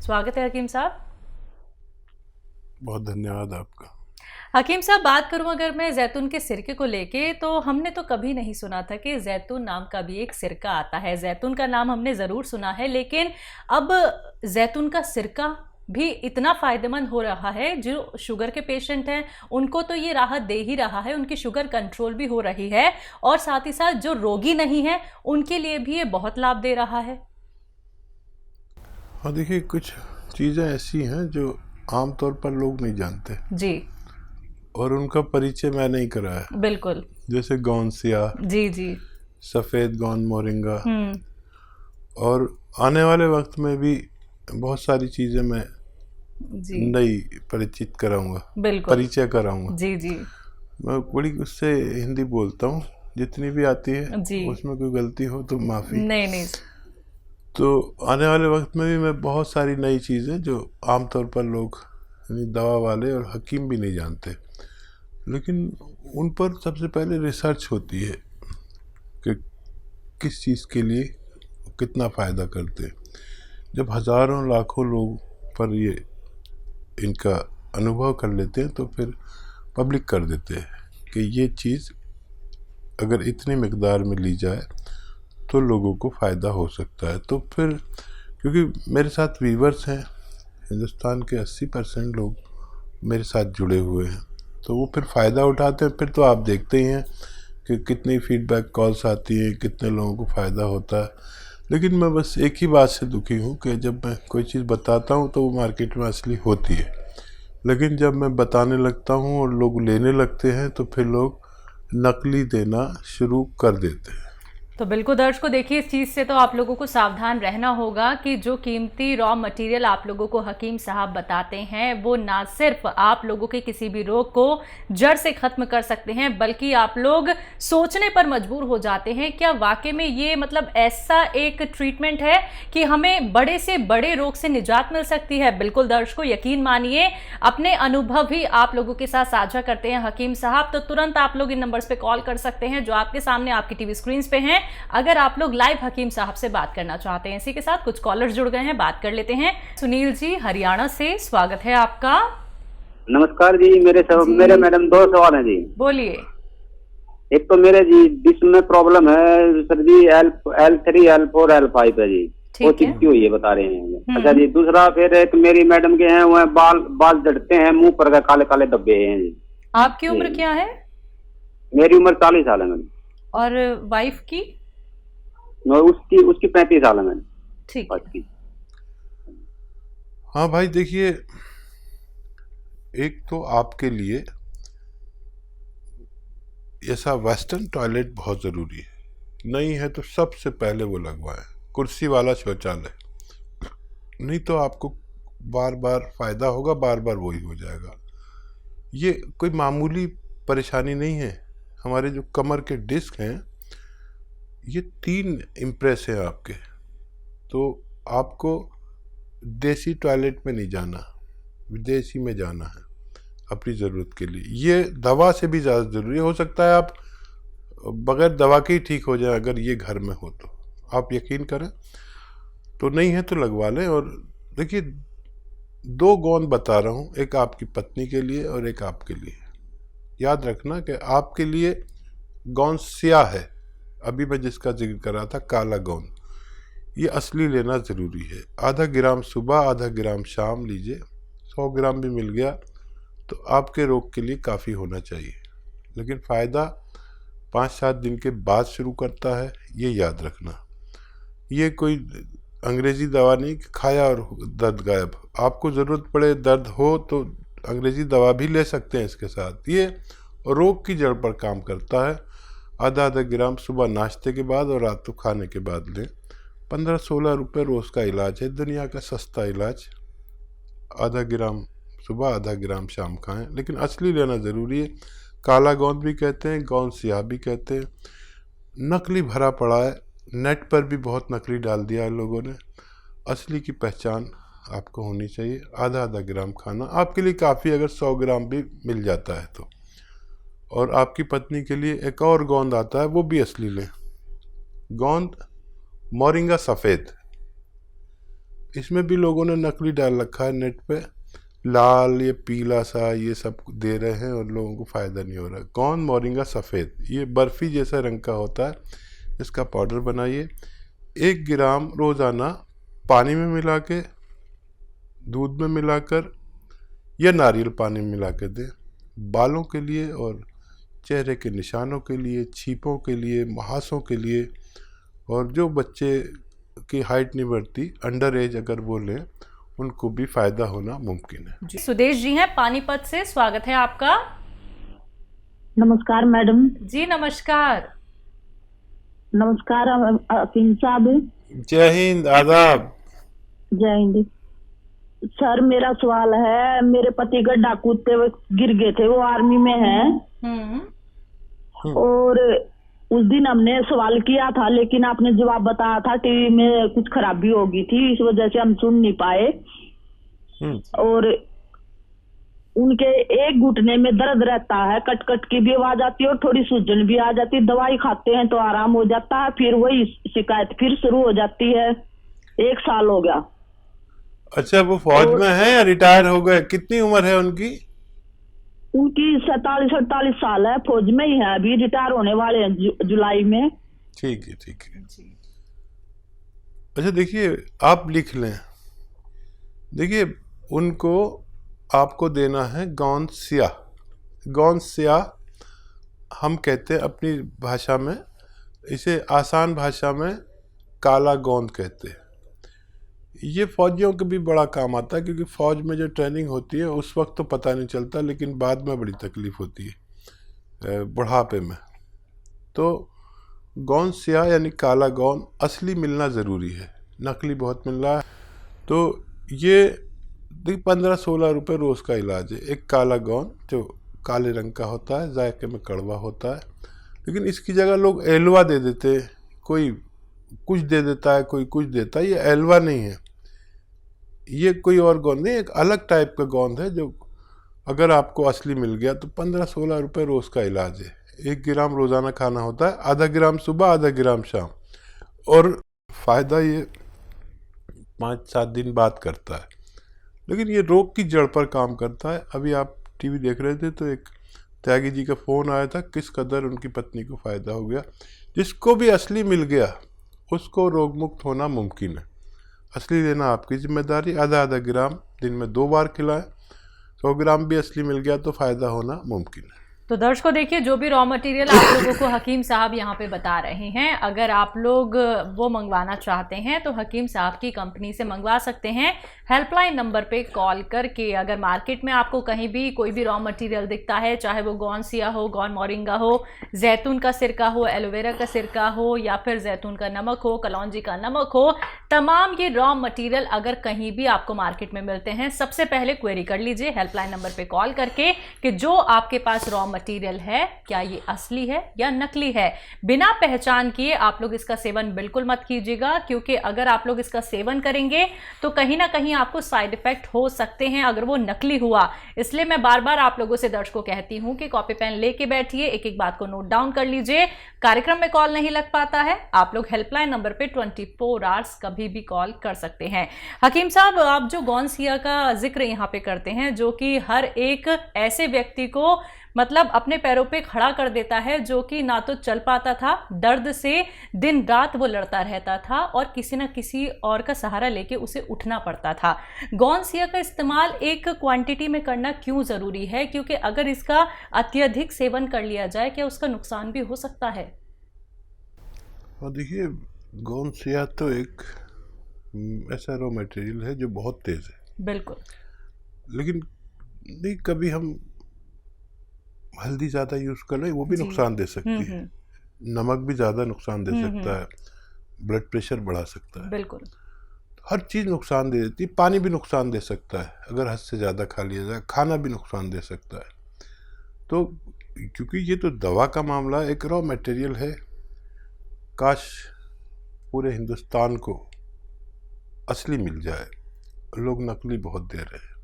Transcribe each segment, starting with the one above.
स्वागत है हकीम साहब। बहुत धन्यवाद आपका। हकीम साहब, बात करूं अगर मैं जैतून के सिरके को लेके, तो हमने तो कभी नहीं सुना था कि जैतून नाम का भी एक सिरका आता है। जैतून का नाम हमने ज़रूर सुना है, लेकिन अब जैतून का सिरका भी इतना फ़ायदेमंद हो रहा है। जो शुगर के पेशेंट हैं उनको तो ये राहत दे ही रहा है, उनकी शुगर कंट्रोल भी हो रही है, और साथ ही साथ जो रोगी नहीं है उनके लिए भी ये बहुत लाभ दे रहा है। हाँ, देखिए, कुछ चीज़ें ऐसी हैं जो आमतौर पर लोग नहीं जानते जी और उनका परिचय मैं नहीं कराया। बिल्कुल। जैसे गौनसिया, जी जी। सफ़ेद गौन मोरिंगा, हम्म। और आने वाले वक्त में भी बहुत सारी चीज़ें मैं जी नई परिचित कराऊंगा, बिल्कुल। परिचय कराऊंगा। जी जी। मैं बड़ी उससे हिंदी बोलता हूँ, जितनी भी आती है जी। उसमें कोई गलती हो तो माफ़ी। नहीं नहीं। तो आने वाले वक्त में भी मैं बहुत सारी नई चीज़ें जो आमतौर पर लोग, यानी दवा वाले और हकीम भी नहीं जानते, लेकिन उन पर सबसे पहले रिसर्च होती है कि किस चीज़ के लिए कितना फ़ायदा करते हैं। जब हज़ारों लाखों लोग पर ये इनका अनुभव कर लेते हैं तो फिर पब्लिक कर देते हैं कि ये चीज़ अगर इतनी मिकदार में ली जाए तो लोगों को फ़ायदा हो सकता है। तो फिर क्योंकि मेरे साथ वीवर्स हैं, हिंदुस्तान के 80% लोग मेरे साथ जुड़े हुए हैं, तो वो फिर फ़ायदा उठाते हैं। फिर तो आप देखते ही हैं कि कितनी फीडबैक कॉल्स आती हैं, कितने लोगों को फ़ायदा होता है। लेकिन मैं बस एक ही बात से दुखी हूँ कि जब मैं कोई चीज़ बताता हूँ तो वो मार्केट में असली होती है, लेकिन जब मैं बताने लगता हूँ और लोग लेने लगते हैं तो फिर लोग नकली देना शुरू कर देते हैं। तो बिल्कुल दर्शकों, देखिए, इस चीज़ से तो आप लोगों को सावधान रहना होगा कि जो कीमती रॉ मटेरियल आप लोगों को हकीम साहब बताते हैं वो ना सिर्फ आप लोगों के किसी भी रोग को जड़ से ख़त्म कर सकते हैं, बल्कि आप लोग सोचने पर मजबूर हो जाते हैं क्या वाकई में ये मतलब ऐसा एक ट्रीटमेंट है कि हमें बड़े से बड़े रोग से निजात मिल सकती है। बिल्कुल दर्शकों, यकीन मानिए, अपने अनुभव ही आप लोगों के साथ साझा करते हैं हकीम साहब। तो तुरंत आप लोग इन नंबर्स पे कॉल कर सकते हैं जो आपके सामने आपकी टीवी स्क्रीन पे हैं, अगर आप लोग लाइव हकीम साहब से बात करना चाहते हैं। इसी के साथ कुछ कॉलर्स जुड़ गए हैं, बात कर लेते हैं। सुनील जी हरियाणा से, स्वागत है आपका। नमस्कार जी। मेरे मैडम 2 सवाल हैं जी। बोलिए। एक तो मेरे जी डिस्क में प्रॉब्लम है सर जी, L3 L4 L5 है जी, वो चिपकी हुई है बता रहे हैं। अच्छा जी, दूसरा फिर एक मेरी मैडम के हैं वो बाल झड़ते हैं, मुंह पर का काले काले धब्बे हैं जी। आपकी उम्र क्या है? मेरी उम्र 40 साल है मैडम। और वाइफ की? उसकी 35 साल है मैडम। ठीक है। हाँ भाई, देखिए, एक तो आपके लिए ऐसा वेस्टर्न टॉयलेट बहुत ज़रूरी है। नहीं है तो सबसे पहले वो लगवाएं, कुर्सी वाला शौचालय। नहीं तो आपको बार बार फ़ायदा होगा, बार बार वही हो जाएगा। ये कोई मामूली परेशानी नहीं है। हमारे जो कमर के डिस्क हैं, ये 3 इम्प्रेस हैं आपके। तो आपको देसी टॉयलेट में नहीं जाना, विदेशी में जाना है अपनी ज़रूरत के लिए। ये दवा से भी ज़्यादा ज़रूरी हो सकता है। आप बगैर दवा के ही ठीक हो जाए अगर ये घर में हो तो। आप यकीन करें, तो नहीं है तो लगवा लें। और देखिए, 2 गौन बता रहा हूँ, एक आपकी पत्नी के लिए और एक आपके लिए। याद रखना कि आपके लिए गौन स्याह है, अभी मैं जिसका जिक्र कर रहा था काला गौन, ये असली लेना ज़रूरी है। आधा ग्राम सुबह, आधा ग्राम शाम लीजिए। 100 ग्राम भी मिल गया तो आपके रोग के लिए काफ़ी होना चाहिए। लेकिन फ़ायदा 5-7 दिन के बाद शुरू करता है, ये याद रखना। ये कोई अंग्रेज़ी दवा नहीं कि खाया और दर्द गायब। आपको ज़रूरत पड़े, दर्द हो तो अंग्रेज़ी दवा भी ले सकते हैं इसके साथ। ये रोग की जड़ पर काम करता है। आधा ग्राम सुबह नाश्ते के बाद और रात को खाने के बाद लें। 15-16 रुपये रोज़ का इलाज है, दुनिया का सस्ता इलाज। आधा ग्राम सुबह, आधा ग्राम शाम खाएं, लेकिन असली लेना ज़रूरी है। काला गोंद भी कहते हैं, गोंद सियाह भी कहते हैं। नकली भरा पड़ा है, नेट पर भी बहुत नकली डाल दिया है लोगों ने। असली की पहचान आपको होनी चाहिए। आधा ग्राम खाना आपके लिए काफ़ी, अगर 100 ग्राम भी मिल जाता है तो। और आपकी पत्नी के लिए एक और गोंद आता है, वो भी असली लें। गोंद मोरिंगा सफ़ेद, इसमें भी लोगों ने नकली डाल रखा है नेट पे, लाल ये पीला सा ये सब दे रहे हैं और लोगों को फ़ायदा नहीं हो रहा। गौन मोरिंगा सफ़ेद, ये बर्फ़ी जैसा रंग का होता है, इसका पाउडर बनाइए। 1 ग्राम रोज़ाना पानी में मिला के, दूध में मिलाकर या नारियल पानी में मिला के दें। बालों के लिए और चेहरे के निशानों के लिए, छीपों के लिए, मुहासों के लिए, और जो बच्चे की हाइट नहीं बढ़ती, अंडर एज अगर वो लें, उनको भी फ़ायदा होना मुमकिन है। जी सुदेश जी हैं पानीपत से, स्वागत है आपका। नमस्कार मैडम। जी नमस्कार। नमस्कार हकीम साहब। जय हिंद, आदाब। जय हिंद सर। मेरा सवाल है, मेरे पति गड्ढा कूदते हुए गिर गए थे, वो आर्मी में हैं। और उस दिन हमने सवाल किया था, लेकिन आपने जवाब बताया था टीवी में कुछ खराबी होगी थी, इस वजह से हम सुन नहीं पाए। और उनके एक घुटने में दर्द रहता है, कट कट की भी आवाज आती है और थोड़ी सूजन भी आ जाती है। दवाई खाते हैं तो आराम हो जाता है, फिर वही शिकायत फिर शुरू हो जाती है। 1 साल हो गया। अच्छा, वो फौज में है या रिटायर हो गए? कितनी उम्र है उनकी? उनकी 47-48 साल है, फौज में ही है, अभी रिटायर होने वाले हैं जुलाई में। ठीक है, ठीक है। अच्छा देखिए, आप लिख लें। देखिए, उनको आपको देना है गौन स्याह। गौन स्याह हम कहते हैं अपनी भाषा में, इसे आसान भाषा में काला गोंद कहते हैं। ये फौजियों के भी बड़ा काम आता है, क्योंकि फ़ौज में जो ट्रेनिंग होती है उस वक्त तो पता नहीं चलता, लेकिन बाद में बड़ी तकलीफ़ होती है बुढ़ापे में। तो गौन स्याह यानी काला गौन असली मिलना ज़रूरी है, नकली बहुत मिल रहा है। तो ये 15-16 रुपये रोज़ का इलाज है। एक काला गौन जो काले रंग का होता है, जायके में कड़वा होता है, लेकिन इसकी जगह लोग एलवा दे देते हैं। कोई कुछ दे देता है, कोई कुछ देता है। ये एलवा नहीं है, ये कोई और गोंद नहीं, एक अलग टाइप का गोंद है, जो अगर आपको असली मिल गया तो 15-16 रुपये रोज़ का इलाज है। 1 ग्राम रोज़ाना खाना होता है, आधा ग्राम सुबह, आधा ग्राम शाम, और फ़ायदा ये 5-7 दिन बाद करता है। लेकिन ये रोग की जड़ पर काम करता है। अभी आप टीवी देख रहे थे तो एक त्यागी जी का फ़ोन आया था, किस कदर उनकी पत्नी को फ़ायदा हो गया। जिसको भी असली मिल गया उसको रोग मुक्त होना मुमकिन है। असली लेना आपकी जिम्मेदारी। आधा ग्राम दिन में 2 बार खिलाएं। 100 ग्राम भी असली मिल गया तो फ़ायदा होना मुमकिन है। तो दर्शकों देखिए, जो भी रॉ मटेरियल आप लोगों को हकीम साहब यहाँ पे बता रहे हैं, अगर आप लोग वो मंगवाना चाहते हैं तो हकीम साहब की कंपनी से मंगवा सकते हैं। हेल्पलाइन नंबर पे कॉल करके। अगर मार्केट में आपको कहीं भी कोई भी रॉ मटेरियल दिखता है, चाहे वो गौन सिया हो, गौन मोरिंगा हो, जैतून का सिरका हो, एलोवेरा का सिरका हो, या फिर जैतून का नमक हो, कलौंजी का नमक हो, तमाम ये रॉ मटेरियल अगर कहीं भी आपको मार्केट में मिलते हैं, सबसे पहले क्वेरी कर लीजिए हेल्पलाइन नंबर पे कॉल करके कि जो आपके पास रॉ मटेरियल है क्या ये असली है या नकली है। बिना पहचान किए आप लोग इसका सेवन बिल्कुल मत कीजिएगा, क्योंकि अगर आप लोग इसका सेवन करेंगे तो कहीं ना कहीं आपको साइड इफेक्ट हो सकते हैं अगर वो नकली हुआ। इसलिए मैं बार बार आप लोगों से दर्शकों कहती हूं कि कॉपी पेन लेके बैठिए, एक एक बात को नोट डाउन कर लीजिए। कार्यक्रम में कॉल नहीं लग पाता है, आप लोग हेल्पलाइन नंबर पे 24 आवर्स कभी भी कॉल कर सकते हैं। हकीम साहब, आप जो गौन सिया का जिक्र यहाँ पे करते हैं, जो कि हर एक ऐसे व्यक्ति को मतलब अपने पैरों पे खड़ा कर देता है, जो कि ना तो चल पाता था, दर्द से दिन रात वो लड़ता रहता था और किसी न किसी और का सहारा लेके उसे उठना पड़ता था। गौन सिया का इस्तेमाल एक क्वांटिटी में करना क्यों ज़रूरी है, क्योंकि अगर इसका अत्यधिक सेवन कर लिया जाए क्या उसका नुकसान भी हो सकता है? और देखिए, गौन सिया तो एक ऐसा रॉ मटेरियल है जो बहुत तेज़ है। बिल्कुल। लेकिन नहीं, कभी हम हल्दी ज़्यादा यूज़ कर लें, वो भी नुकसान दे सकती है। नमक भी ज़्यादा नुकसान दे सकता है, ब्लड प्रेशर बढ़ा सकता है। बिल्कुल। हर चीज़ नुकसान दे देती है। पानी भी नुकसान दे सकता है अगर हद से ज़्यादा खा लिया जाए। खाना भी नुकसान दे सकता है। तो क्योंकि ये तो दवा का मामला एक रॉ मटेरियल है, काश पूरे हिंदुस्तान को असली मिल जाए। लोग नकली बहुत दे रहे हैं।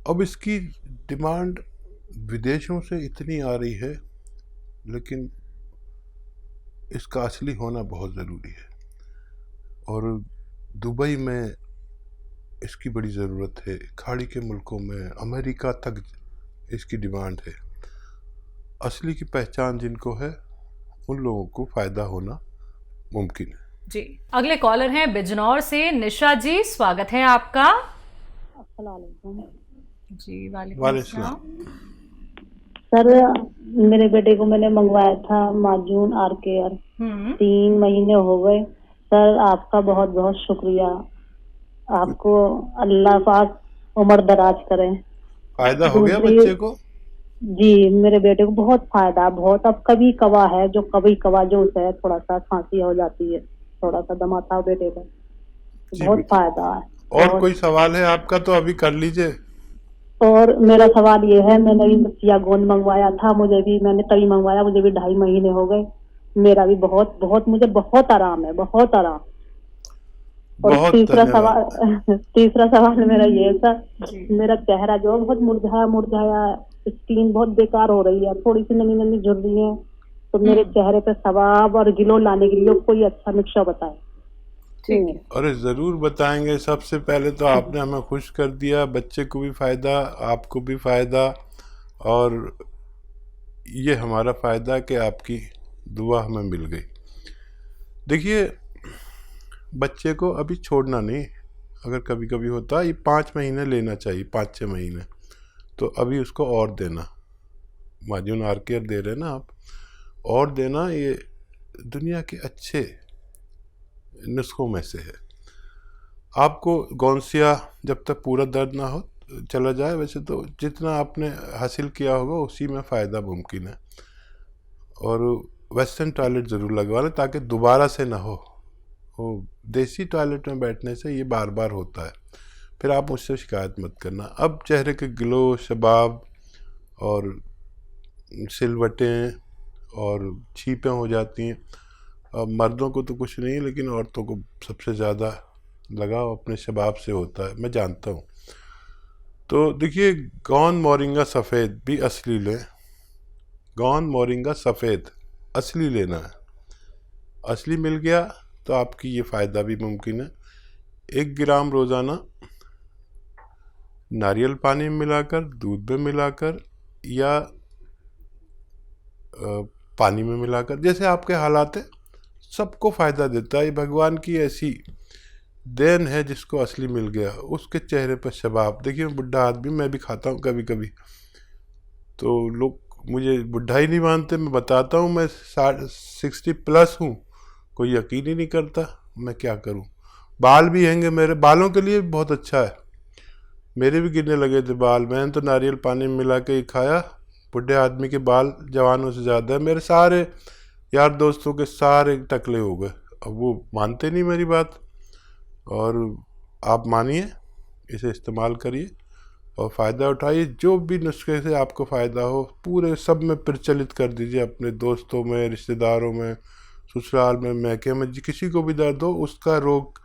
अब इसकी डिमांड विदेशों से इतनी आ रही है, लेकिन इसका असली होना बहुत ज़रूरी है। और दुबई में इसकी बड़ी ज़रूरत है। खाड़ी के मुल्कों में, अमेरिका तक इसकी डिमांड है। असली की पहचान जिनको है उन लोगों को फ़ायदा होना मुमकिन है। जी, अगले कॉलर हैं बिजनौर से निशा जी, स्वागत है आपका। जी वालेकुम अस्सलाम। सर मेरे बेटे को मैंने मंगवाया था माजून आर केयर, 3 महीने हो गए। सर आपका बहुत बहुत शुक्रिया, आपको अल्लाह पाक उम्र दराज करें। फायदा हो गया बच्चे को? जी मेरे बेटे को बहुत फायदा, बहुत। अब कभी कवा है जो उसे थोड़ा सा खांसी हो जाती है, थोड़ा सा दमा था बेटे का, बहुत फायदा है। और कोई सवाल है आपका तो अभी कर लीजिए। और मेरा सवाल ये है, मैंने भी चिया गोंद मंगवाया था, मैंने तभी मंगवाया, मुझे भी 2.5 महीने हो गए। मेरा भी मुझे बहुत आराम है, बहुत आराम। और तीसरा सवाल मेरा ये है सर, मेरा चेहरा जो बहुत मुरझाया, स्किन बहुत बेकार हो रही है, थोड़ी सी नमी झुर रही है, तो मेरे चेहरे पे सवाब और ग्लो लाने के लिए कोई अच्छा नुस्खा बताए। अरे जरूर बताएंगे। सबसे पहले तो आपने हमें खुश कर दिया, बच्चे को भी फायदा, आपको भी फायदा, और ये हमारा फायदा कि आपकी दुआ हमें मिल गई। देखिए, बच्चे को अभी छोड़ना नहीं, अगर कभी कभी होता है, ये 5 महीने लेना चाहिए, 5-6 महीने, तो अभी उसको और देना। माजून आर केयर दे रहे ना आप, और देना। ये दुनिया के अच्छे नुस्खों में से है। आपको गौंसिया जब तक पूरा दर्द ना हो चला जाए, वैसे तो जितना आपने हासिल किया होगा उसी में फ़ायदा मुमकिन है। और वेस्टर्न टॉयलेट ज़रूर लगवा लें ताकि दोबारा से ना हो। वो देसी टॉयलेट में बैठने से ये बार बार होता है, फिर आप मुझसे शिकायत मत करना। अब चेहरे के ग्लो, शबाब और सिलवटें और छीपें हो जाती हैं। अब मर्दों को तो कुछ नहीं है, लेकिन औरतों को सबसे ज़्यादा लगाव अपने शबाब से होता है, मैं जानता हूँ। तो देखिए, गौन मोरिंगा सफ़ेद भी असली लें। गौन मोरिंगा सफ़ेद असली लेना है। असली मिल गया तो आपकी ये फ़ायदा भी मुमकिन है। 1 ग्राम रोज़ाना नारियल पानी में मिलाकर, दूध में मिलाकर या पानी में मिलाकर, जैसे आपके हालात है, सबको फ़ायदा देता है। ये भगवान की ऐसी देन है, जिसको असली मिल गया उसके चेहरे पर शबाब। देखिए, बुढ़ा आदमी, मैं भी खाता हूँ कभी कभी, तो लोग मुझे बुढ़ा ही नहीं मानते। मैं बताता हूँ मैं 60+ हूँ, कोई यकीन ही नहीं करता। मैं क्या करूँ? बाल भी हैंगे, मेरे बालों के लिए बहुत अच्छा है। मेरे भी गिरने लगे थे बाल, मैंने तो नारियल पानी में मिला के ही खाया। बुढ़े आदमी के बाल जवानों से ज़्यादा है। मेरे सारे यार दोस्तों के सारे टकले हो गए। अब वो मानते नहीं मेरी बात, और आप मानिए, इसे इस्तेमाल करिए और फ़ायदा उठाइए। जो भी नुस्खे से आपको फ़ायदा हो, पूरे सब में प्रचलित कर दीजिए, अपने दोस्तों में, रिश्तेदारों में, ससुराल में, मैके में, किसी को भी दर्द हो, उसका रोग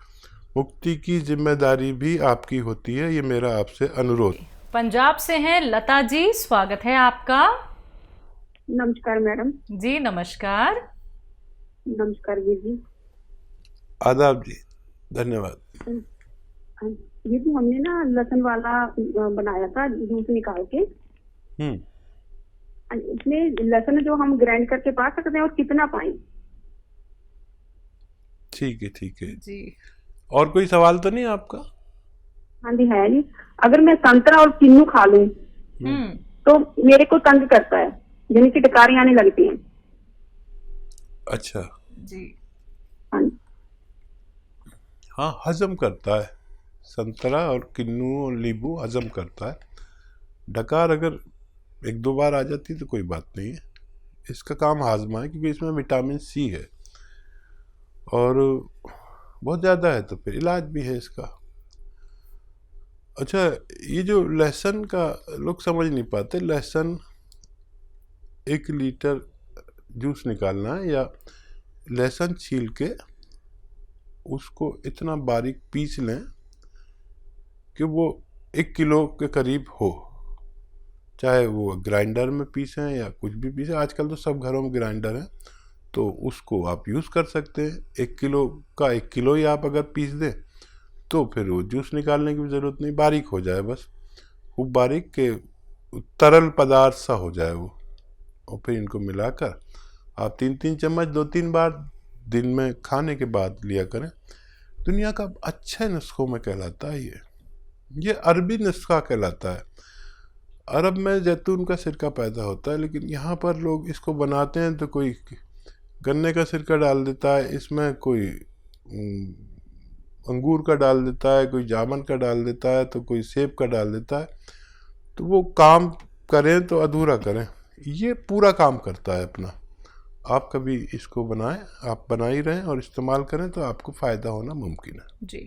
मुक्ति की जिम्मेदारी भी आपकी होती है। ये मेरा आपसे अनुरोध। पंजाब से हैं लता जी, स्वागत है आपका। नमस्कार मैडम। जी नमस्कार। नमस्कार जी। आदाब जी, धन्यवाद। ये तो हमने ना लहसुन वाला बनाया था, जूस निकाल के। इसमें लहसुन जो हम ग्राइंड करके पा सकते हैं, और कितना पाएं? ठीक है, ठीक है जी। और कोई सवाल तो नहीं आपका? हाँ जी, है जी। अगर मैं संतरा और किन्नू खा लूं तो मेरे को तंग करता है, यानी कि डकारी आने लगती हैं। अच्छा जी। हाँ, हजम करता है। संतरा और किन्नू और नींबू हजम करता है। डकार अगर 1-2 बार आ जाती तो कोई बात नहीं है। इसका काम हाजमा है, क्योंकि इसमें विटामिन सी है और बहुत ज़्यादा है, तो फिर इलाज भी है इसका। अच्छा, ये जो लहसुन का लोग समझ नहीं पाते, लहसुन 1 लीटर जूस निकालना है, या लहसुन छील के उसको इतना बारीक पीस लें कि वो 1 किलो के करीब हो। चाहे वो ग्राइंडर में पीसें या कुछ भी पीसें, आजकल तो सब घरों में ग्राइंडर है, तो उसको आप यूज़ कर सकते हैं। 1 किलो का 1 किलो ही आप अगर पीस दें तो फिर वो जूस निकालने की भी ज़रूरत नहीं, बारीक हो जाए बस, खूब बारीक के तरल पदार्थ सा हो जाए वो। और फिर इनको मिलाकर आप 3-3 चम्मच 2-3 बार दिन में खाने के बाद लिया करें। दुनिया का अच्छे नुस्खों में कहलाता है ये अरबी नुस्खा कहलाता है। अरब में जैतून का सिरका पैदा होता है, लेकिन यहाँ पर लोग इसको बनाते हैं तो कोई गन्ने का सिरका डाल देता है, इसमें कोई अंगूर का डाल देता है, कोई जामुन का डाल देता है, तो कोई सेब का डाल देता है। तो वो काम करें तो अधूरा करें, ये पूरा काम करता है अपना। आप कभी इसको बनाएं, आप बना ही रहें और इस्तेमाल करें तो आपको फ़ायदा होना मुमकिन है। जी।